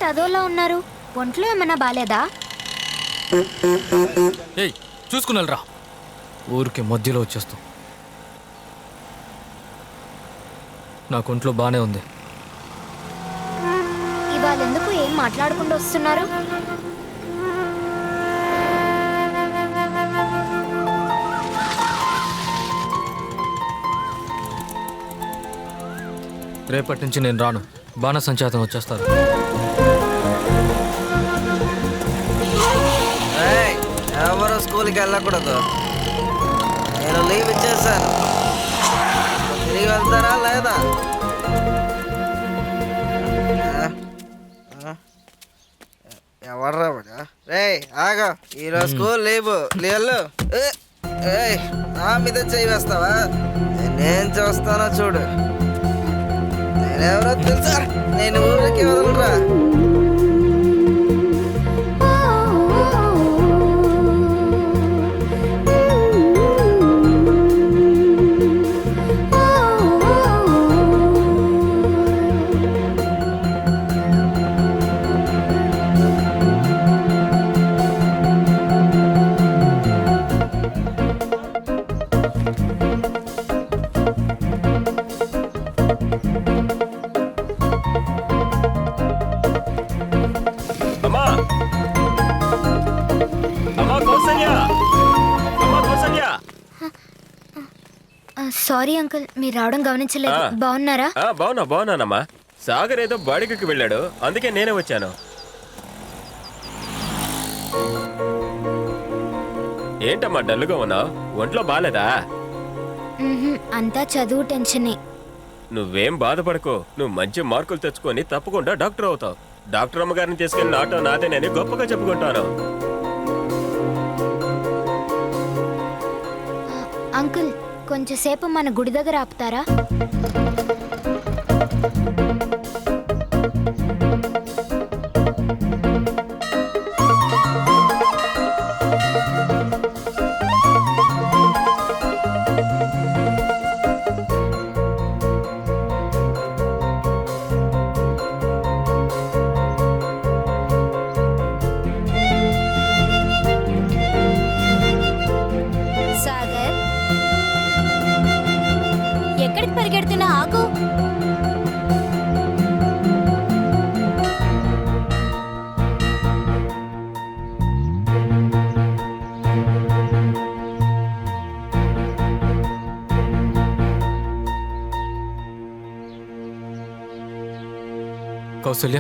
అదోలా ఉన్నారు? ఒంట్లో ఏమన్నా బాలేదా? ఏయ్ చూసుకున్నారా, ఊరికి మధ్యలో వచ్చేస్తాం. నాకు ఒంట్లో బానే ఉంది. ఇవాళ ఎందుకు ఏం మాట్లాడకుండా వస్తున్నారు? రేపటి నుంచి నేను రాను. బాణసంచాతం వచ్చేస్తారు. ఎవరు స్కూల్కి వెళ్ళకూడదు. నేను లీవ్ ఇచ్చేసాను. తిరిగి వెళ్తారా లేదా? ఎవర్రా రే ఆగా, ఈరోజు స్కూల్ లీవు. లీళ్ళు నా మీద చేయి వేస్తావా? నేనేం చూస్తానో చూడు. నేనెవరో తెలుసా? నేను ఊరికి వదలరా. సారీ అంకుల్, మీరు రావడం గమనించలేదు. బాగున్నారా? బాగున్నానమ్మా. సాగర్ ఏదో బాడిగకి వెళ్ళాడు, అందుకే నేనే వచ్చాను. ఏంటమ్మా డల్లుగా ఉన్నావు? ఒంట్లో బాలేదా? అంతా చదువు టెన్షనే. నువ్వేం బాధపడకు. నువ్వు మంచి మార్కులు తెచ్చుకొని తప్పకుండా డాక్టర్ అవుతావు. డాక్టర్ అమ్మగారిని తీసుకెళ్ళిన ఆటో నాదేనని గొప్పగా చెప్పుకుంటాను. అంకుల్, కొంచెంసేపు మన గుడి దగ్గర ఆపుతారా? సాగర్, ఎక్కడికి పరిగెడుతున్నా? ఆగు. కౌసల్య,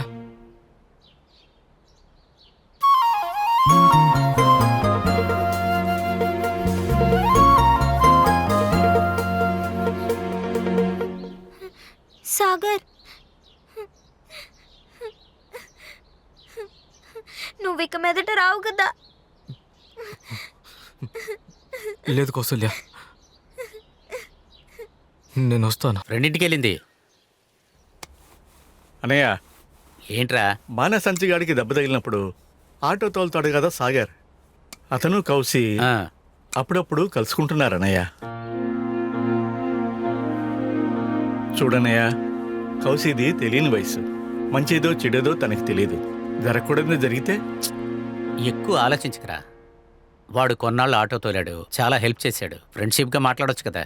సాగర్, నువ్వు ఇక మీదట రావు కదా? లేదు కౌసల్య, నేను వస్తాను. రెండింటికి వెళ్ళింది. అనయ్య, ఏంట్రా? బాణసంచిగాడికి దెబ్బ తగిలినప్పుడు ఆటో తోలుతాడు కదా సాగర్, అతను కౌసి అప్పుడప్పుడు కలుసుకుంటున్నారు అన్నయ్య. చూడన్నయ్య, కౌశీది తెలియని వయసు. మంచిదో చెడేదో తనకి తెలియదు. జరగకూడదు జరిగితే ఎక్కువ ఆలోచించకరా. వాడు కొన్నాళ్ళు ఆటో తోలాడు, చాలా హెల్ప్ చేశాడు. ఫ్రెండ్షిప్గా మాట్లాడొచ్చు కదా.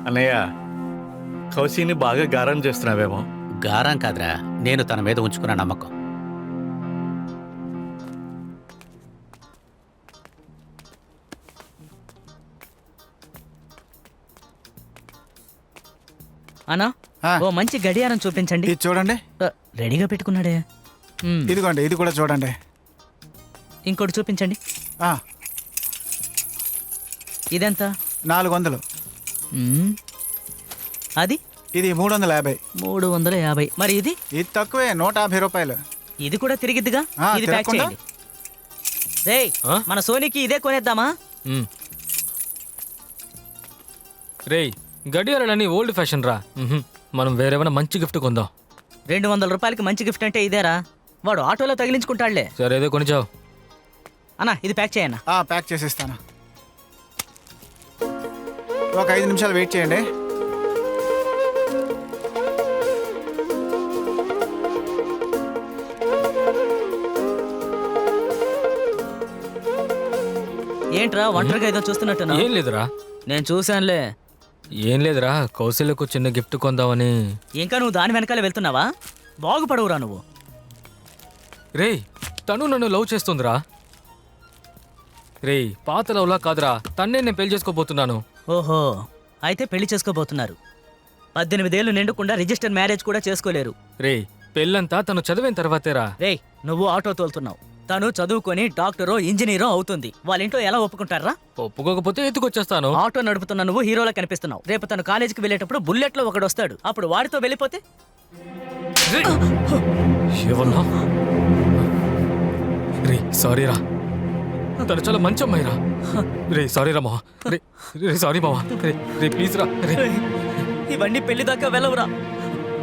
అన్నయ్య, కౌశీని బాగా గారం చేస్తున్నావేమో. గారం కాదురా, నేను తన మీద ఉంచుకున్న నమ్మకం. అన్నా, ఓ మంచి గడియారం చూపించండి. ఇది చూడండి. రెడీగా పెట్టుకున్నాడే. ఇదిగోండి, ఇది కూడా చూడండి. ఇంకోటి చూపించండి. ఇదెంత? 400. అది? ఇది 350. 350. మరి ఇది? ఇది తక్కువే, 150 రూపాయలు. ఇది కూడా తిరిగిద్దిగా. ఇది ప్యాక్ చేయండి. రేయ్, మన సోనీకి ఇదే కొనేద్దామా? రేయ్, గడియారాలని ఓల్డ్ ఫ్యాషన్ రా. మనం వేరేమైనా మంచి గిఫ్ట్ కొందాం. 200 రూపాయలకి మంచి గిఫ్ట్ అంటే ఇదేరా? వాడు ఆటోలో తగిలించుకుంటాడులే. సరే, ఏదో కొనిచావు అన్నా. ఇది ప్యాక్ చేయన్నా. ప్యాక్ చేసిస్తాను. ఒక 5 నిమిషాలు వెయిట్ చేయండి. ఏంట్రా ఒంటరిగా ఏదో చూస్తున్నట్టున్నా? ఏం లేదురా. నేను చూశానులే. ఏం లేదురా, కౌశల్యకు చిన్న గిఫ్ట్ కొందామని. ఇంకా నువ్వు దాని వెనకాలే వెళ్తున్నావా? బాగుపడవురా నువ్వు. రేయ్, తను నన్ను లవ్ చేస్తుందిరా. రేయ్, పాత లవ్లా కాదురా, తన్నే నేను పెళ్లి చేసుకోబోతున్నాను. ఓహో, అయితే పెళ్లి చేసుకోబోతున్నారు. 18 ఏళ్ళు నిండకుండా రిజిస్టర్ మ్యారేజ్ కూడా చేసుకోలేరు. రేయ్, పెళ్ళంతా తను చదివిన తర్వాతేరా. రేయ్, నువ్వు ఆటో తోలుతున్నావు. తను చదువుకొని డాక్టరో ఇంజనీరో అవుతుంది. వాళ్ళ ఇంట్లో ఎలా ఒప్పుకుంటారా? ఒప్పుకోకపోతే ఎత్తుకొచ్చేస్తాను. ఆటో నడుపుతున్న నువ్వు హీరోలా కనిపిస్తున్నావు. రేపు తను కాలేజీకి వెళ్ళేటప్పుడు బుల్లెట్లో ఒకడు వస్తాడు. అప్పుడు వాడితో వెళ్ళిపోతే? ఏమన్నా? రే సారీరా, తను చాలా మంచి అమ్మాయిరా. రే సారీరా మావా. రే సారీ మావా. రే ప్లీజ్ రా. రే ఇవన్నీ పెళ్లి దాకా వెళ్ళవురా.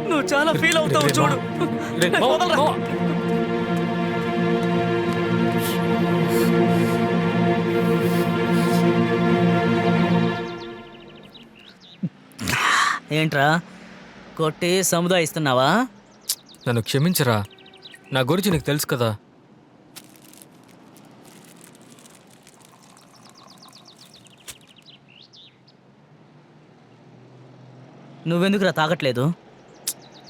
నువ్వు చాలా ఫీల్ అవుతావు చూడు. రే మావా. ఏంట్రా కొట్టి సముదాయిస్తున్నావా? నన్ను క్షమించరా, నా గురించి నీకు తెలుసు కదా. నువ్వెందుకురా తాగట్లేదు?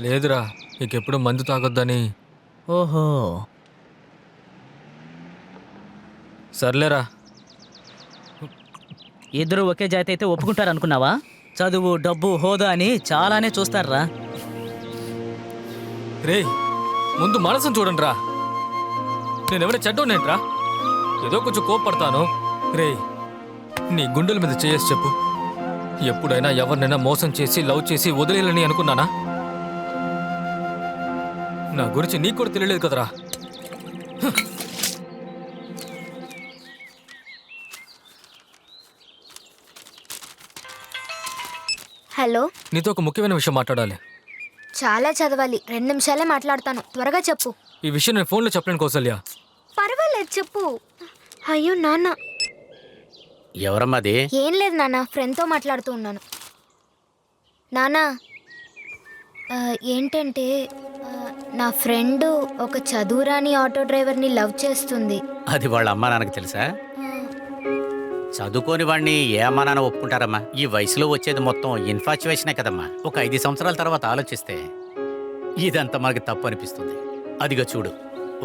లేదురా, నీకెప్పుడు మందు తాగొద్దని. ఓహో, సర్లేరా. ఇద్దరు ఒకే జాతి అయితే ఒప్పుకుంటారనుకున్నావా? చదువు, డబ్బు, హోదా అని చాలానే చూస్తారా. రే ముందు మనసును చూడండి రా. నేనెవరైనా చెడ్డోనేంట్రా? ఏదో కొంచెం కోప్పడతాను. రే నీ గుండెల మీద చేయేసి చెప్పు, ఎప్పుడైనా ఎవరినైనా మోసం చేసి లవ్ చేసి వదిలేయాలని అనుకున్నానా? నా గురించి నీకు కూడా తెలియలేదు కదరా. హలో, నీతో ఒక ముఖ్యమైన విషయం మాట్లాడాలి. చాలా చదవాలి. 2 నిమిషాలే మాట్లాడతాను. త్వరగా చెప్పు. ఈ విషయం నేను ఫోన్లో చెప్పలేను కౌసల్య. పర్వాలేదు, చెప్పు. అయ్యో నాన్న. ఎవరమ్మది? ఏం లేదు నాన్న, ఫ్రెండ్తో మాట్లాడుతూ ఉన్నాను. నాన్న, ఏంటంటే నా ఫ్రెండ్ ఒక చదువురాని ఆటో డ్రైవర్ని లవ్ చేస్తుంది. అది వాళ్ళ అమ్మా నాన్నకి తెలుసా? చదువుకోని వాడిని ఏ అమ్మా నాన్న ఒప్పుకుంటారమ్మా? ఈ వయసులో వచ్చేది మొత్తం ఇన్ఫాచ్యువేషనే కదమ్మా. ఒక 5 సంవత్సరాల తర్వాత ఆలోచిస్తే ఇదంతా మనకి తప్పు అనిపిస్తుంది. అదిగో చూడు,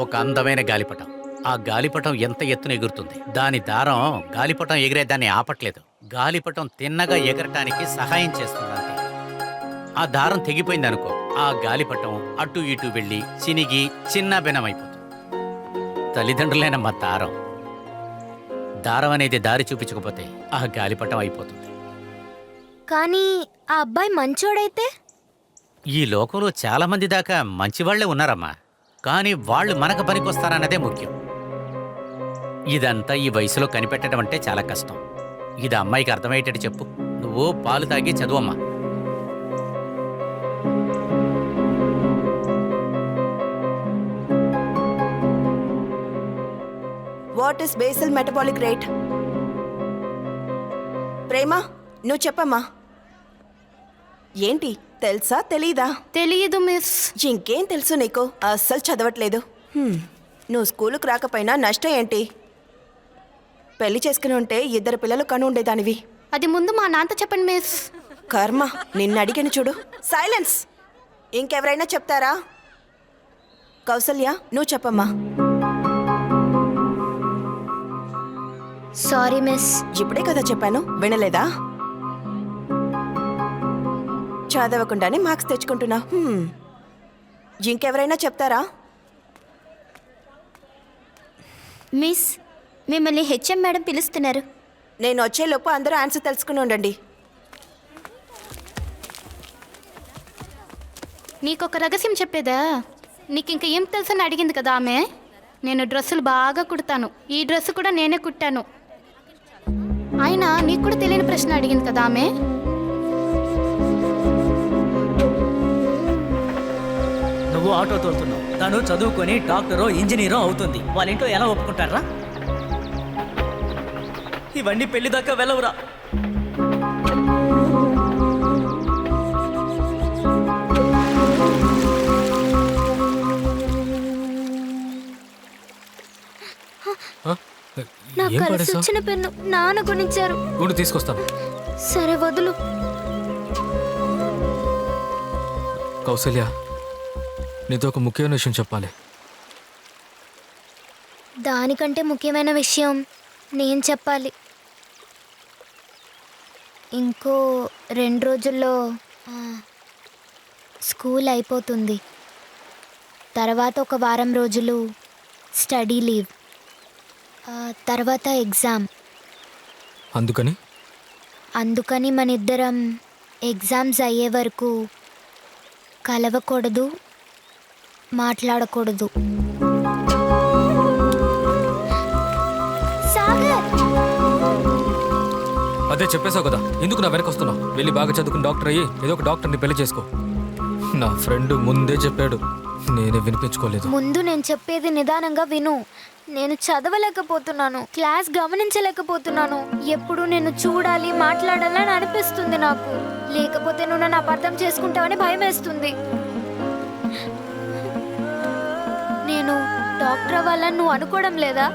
ఒక అందమైన గాలిపటం. ఆ గాలిపటం ఎంత ఎత్తున ఎగురుతుంది. దాని దారం గాలిపటం ఎగిరే దాన్ని ఆపట్లేదు. గాలిపటం తిన్నగా ఎగరటానికి సహాయం చేస్తుంది అంతే. ఆ దారం తెగిపోయింది అనుకో, ఆ గాలిపటం అటు ఇటు వెళ్ళి చినిగి చిన్న భిన్నమైపోతుంది. తల్లిదండ్రులేనమ్మా దారం. దారం అనేది దారి చూపించకపోతే ఆ గాలిపటం అయిపోతుంది. కానీ ఆ అబ్బాయి మంచోడైతే? ఈ లోకంలో చాలా మంది దాకా మంచివాళ్లే ఉన్నారమ్మా, కానీ వాళ్ళు మనకు పనికొస్తారన్నదే ముఖ్యం. ఇదంతా ఈ వయసులో కనిపెట్టడం అంటే చాలా కష్టం. ఇది అమ్మాయికి అర్థమయ్యేటట్టు చెప్పు. నువ్వు పాలు తాగి చదువమ్మా. What is basal metabolic rate? Prema, నువ్వు చెప్పమ్మా. ఏంటి తెలుసా తెలీదా? తెలియదు మిస్. ఇంకేం తెలుసు నీకు? అస్సలు చదవట్లేదు. నువ్వు స్కూలుకు రాకపోయినా నష్టం ఏంటి? పెళ్లి చేసుకుని ఉంటే 2 పిల్లలు కను ఉండేదానివి. అది ముందు మా నాన్నతో చెప్పండి మిస్. కర్మ, నిన్ను అడిగాను చూడు. సైలెన్స్. ఇంకెవరైనా చెప్తారా? కౌసల్య, నువ్వు చెప్పమ్మా. Sorry miss. ఇప్పుడే కదా చెప్పాను, వినలేదా? చదవకుండానే మార్క్స్ తెచ్చుకుంటున్నా. ఇంకెవరైనా చెప్తారా? మిస్, మిమ్మల్ని హెచ్ఎం మేడం పిలుస్తున్నారు. నేను వచ్చేలోపు అందరూ ఆన్సర్ తెలుసుకుని ఉండండి. నీకొక రహస్యం చెప్పేదా? నీకు ఇంకా ఏం తెలుసని అడిగింది కదా ఆమె. నేను డ్రెస్సులు బాగా కుడతాను. ఈ డ్రెస్ కూడా నేనే కుట్టాను. అయినా నీకు కూడా తెలియని ప్రశ్న అడిగింది కదా ఆమె. నువ్వు ఆటో తోలుతున్నావు. తను చదువుకొని డాక్టరో ఇంజనీరో అవుతుంది. వాళ్ళ ఇంట్లో ఎలా ఒప్పుకుంటారా? ఇవన్నీ పెళ్లి దాకా వెళ్ళవురా. నాకు ఏం కలిసి పడేసావు? వచ్చిన పెన్ను నాన్న కొనిచ్చారు. ఉండి తీసుకొస్తాను. సరే వదులు. కౌసల్య, నీతో ఒక ముఖ్యమైన విషయం చెప్పాలి. దానికంటే ముఖ్యమైన విషయం నేను చెప్పాలి. ఇంకో 2 రోజుల్లో స్కూల్ అయిపోతుంది. తర్వాత ఒక వారం రోజులు స్టడీ లీవ్, తర్వాత ఎగ్జామ్. అందుకని మన ఇద్దరం ఎగ్జామ్స్ అయ్యే వరకు కలవకూడదు, మాట్లాడకూడదు. సాగర్, అదే చెప్పేశావు కదా, ఎందుకు నా వెనక వస్తున్నావు? వెళ్ళి బాగా చదువుకుని డాక్టర్ అయ్యి ఏదో ఒక డాక్టర్ని పెళ్లి చేసుకో. నా ఫ్రెండ్ ముందే చెప్పాడు, నేనే వినిపించుకోలేదు. ముందు నేను చెప్పేది నిదానంగా విను. నేను చదవలేకపోతున్నాను, క్లాస్ గమనించలేకపోతున్నాను. ఎప్పుడు నేను చూడాలి, మాట్లాడాలని అనిపిస్తుంది నాకు. లేకపోతే నువ్వు నన్ను అపార్థం చేసుకుంటావని భయం వేస్తుంది. నేను డాక్టర్ అవ్వాలని నువ్వు అనుకోవడం లేదా?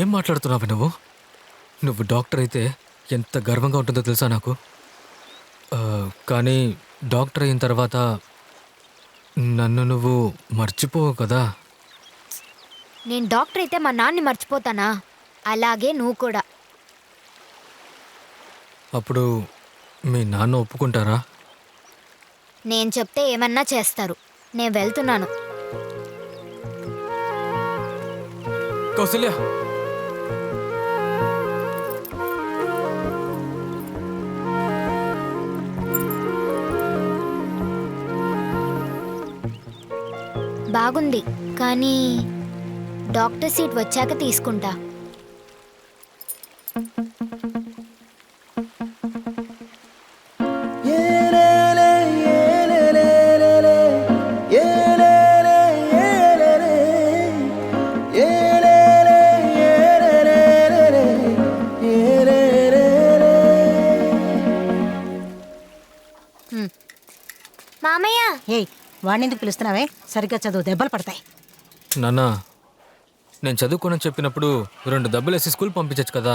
ఏం మాట్లాడుతున్నావు నువ్వు? నువ్వు డాక్టర్ అయితే ఎంత గర్వంగా ఉంటుందో తెలుసా నాకు. కానీ డాక్టర్ అయిన తర్వాత నన్ను నువ్వు మర్చిపోవు కదా. నేను డాక్టర్ అయితే మా నాన్ని మర్చిపోతానా? అలాగే నువ్వు కూడా. అప్పుడు మీ నాన్న ఒప్పుకుంటారా? నేను చెప్తే ఏమన్నా చేస్తారు. నేను వెళ్తున్నాను. కౌసల్య, బాగుంది, కానీ డాక్టర్ సీట్ వచ్చాక తీసుకుంటా. మామయ్య, ఏయ్, వాడిని ఎందుకు పిలుస్తున్నావే? సరిగ్గా చదువు, దెబ్బలు పడతాయి. నాన్న, నేను చదువుకోనని చెప్పినప్పుడు 2 దెబ్బలు వేసి స్కూల్ పంపించచ్చు కదా.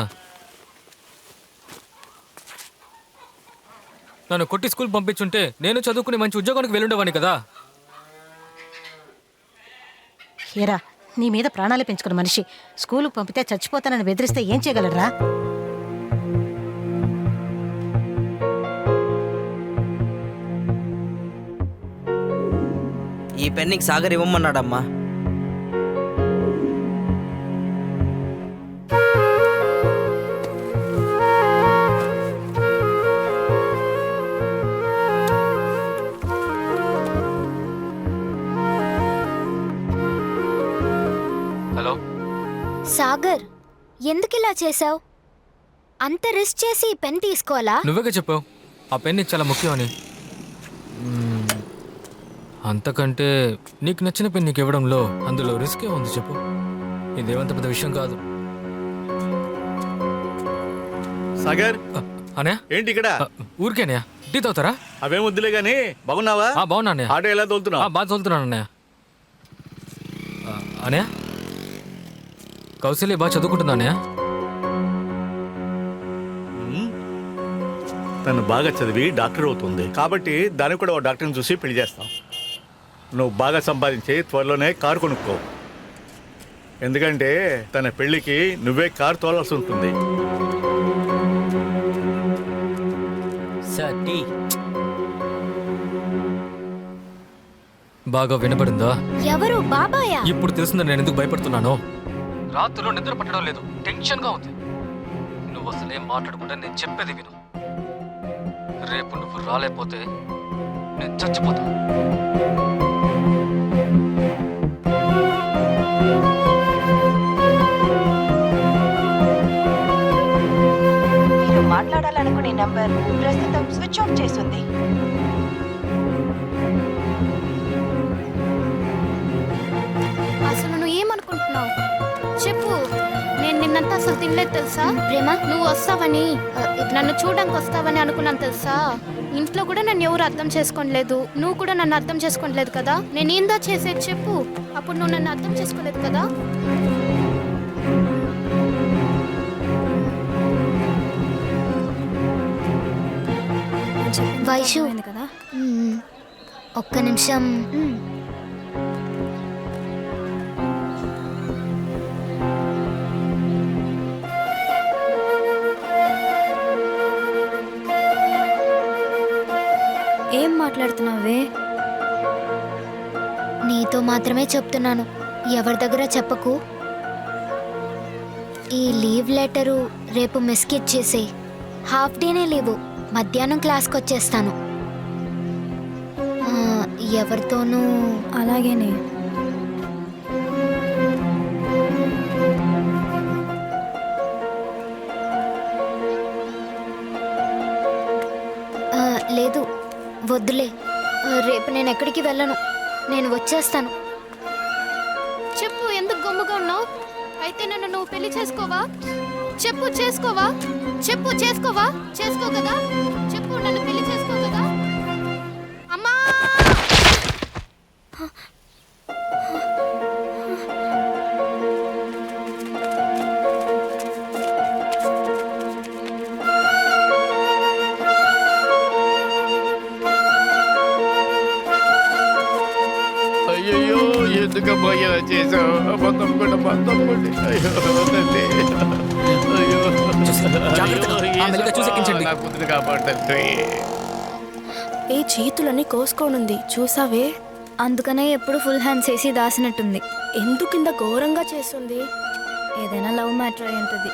నన్ను కొట్టి స్కూల్ పంపించుంటే నేను చదువుకుని మంచి ఉద్యోగానికి వెళ్ళుండేవాడిని కదా. ఏరా, నీ మీద ప్రాణాలు పెంచుకున్న మనిషి స్కూలుకు పంపితే చచ్చిపోతానని బెదిరిస్తే ఏం చేయగలరా? ఈ పెన్నికి సాగర్ ఇవ్వమన్నాడమ్మా. హలో సాగర్, ఎందుకు ఇలా చేసావు? అంత రిస్క్ చేసి ఈ పెన్ తీసుకోవాలా? నువ్వేగా చెప్పావు ఆ పెన్ నీకు చాలా ముఖ్యం అని. అంతకంటే నీకు నచ్చిన పెన్ నీకు ఇవ్వడంలో అందులో రిస్కే ఉంది చెప్పు. ఇదేమంత పెద్ద విషయం కాదు. సాగర్, అనే ఏంటి ఇక్కడ? ఊరికేనయా, టీ తాగుతారా? అవేం వద్దులే గానీ, బాగున్నావా? బాగున్నా అన్నయ్య. ఆటో ఎలా తోలుతున్నావు? బాగా తోలుతున్నాను అన్నయ్య. అన్నయ్య, కౌశల్య బాగా చదువుకుంటుందా అన్నయ్య? తను బాగా చదివి డాక్టర్ అవుతుంది కాబట్టి దానికి కూడా ఓ డాక్టర్ని చూసి పెళ్లి చేస్తాం. నువ్వు బాగా సంపాదించి త్వరలోనే కారు కొనుక్కో. ఎందుకంటే తన పెళ్లికి నువ్వే కారు తోలాల్సి ఉంటుంది. బాగా వినపడిందా? ఎవరు? బాబాయా? ఇప్పుడు తెలిసిందని నేను ఎందుకు భయపడుతున్నాను. రాత్రిలో నిద్ర పట్టడం లేదు, టెన్షన్గా ఉంది. నువ్వు అసలేం మాట్లాడకుండా నేను చెప్పేది విను. రేపు నువ్వు రాలేకపోతే నేను చచ్చిపోతా. మీరు మాట్లాడాలనుకునే నంబర్ ప్రస్తుతం స్విచ్ ఆఫ్ చేస్తుంది. అసలు నువ్వు ఏమనుకుంటున్నావు చెప్పు. నేను నిన్నంతా అసలు తినలేదు తెలుసా. ప్రేమ, నువ్వు వస్తావని, నన్ను చూడడానికి వస్తావని అనుకున్నాను తెలుసా. ఇంట్లో కూడా నన్ను ఎవరు అర్థం చేసుకోలేదు, నువ్వు కూడా నన్ను అర్థం చేసుకోలేదు కదా. నేను ఏందా చేసేది చెప్పు, అప్పుడు నువ్వు నన్ను అర్థం చేసుకోలేదు కదా. వైషు కదా, ఒక్క నిమిషం. ఏం మాట్లాడుతున్నావే? నీతో మాత్రమే చెప్తున్నాను, ఎవరి దగ్గర చెప్పకు. ఈ లీవ్ లెటరు రేపు మిస్కి ఇచ్చేసేయ్. హాఫ్ డేనే లీవు, మధ్యాహ్నం క్లాస్కి వచ్చేస్తాను. ఎవరితోనూ అలాగేనే. లేదు, వద్దులే. రేపు నేను ఎక్కడికి వెళ్ళను, నేను వచ్చేస్తాను. చెప్పు, ఎందుకు గమ్ముగా ఉన్నావు? అయితే నన్ను నువ్వు పెళ్లి చేసుకోవా? చెప్పు, చేసుకోవా? చెప్పు, చేసుకోవా? చేసుకో కదా. చెప్పు, నన్ను పెళ్లి చేసుకో కదా. అమ్మా! అయ్యో ఎందుకమ్మా ఇలా చేసావు? మొత్తం కూడా మొత్తం కూడా. అయ్యో తల్లి, అయ్యో నా కూతురు కాపాడుతుంది. ఏ చేతులని కోసుకోనుంది చూసావే? అందుకనే ఎప్పుడు ఫుల్ హ్యాండ్స్ వేసి దాసినట్టుంది. ఎందుకు ఇంత ఘోరంగా చేస్తుంది? ఏదైనా లవ్ మ్యాటర్ అయి ఉంటుంది.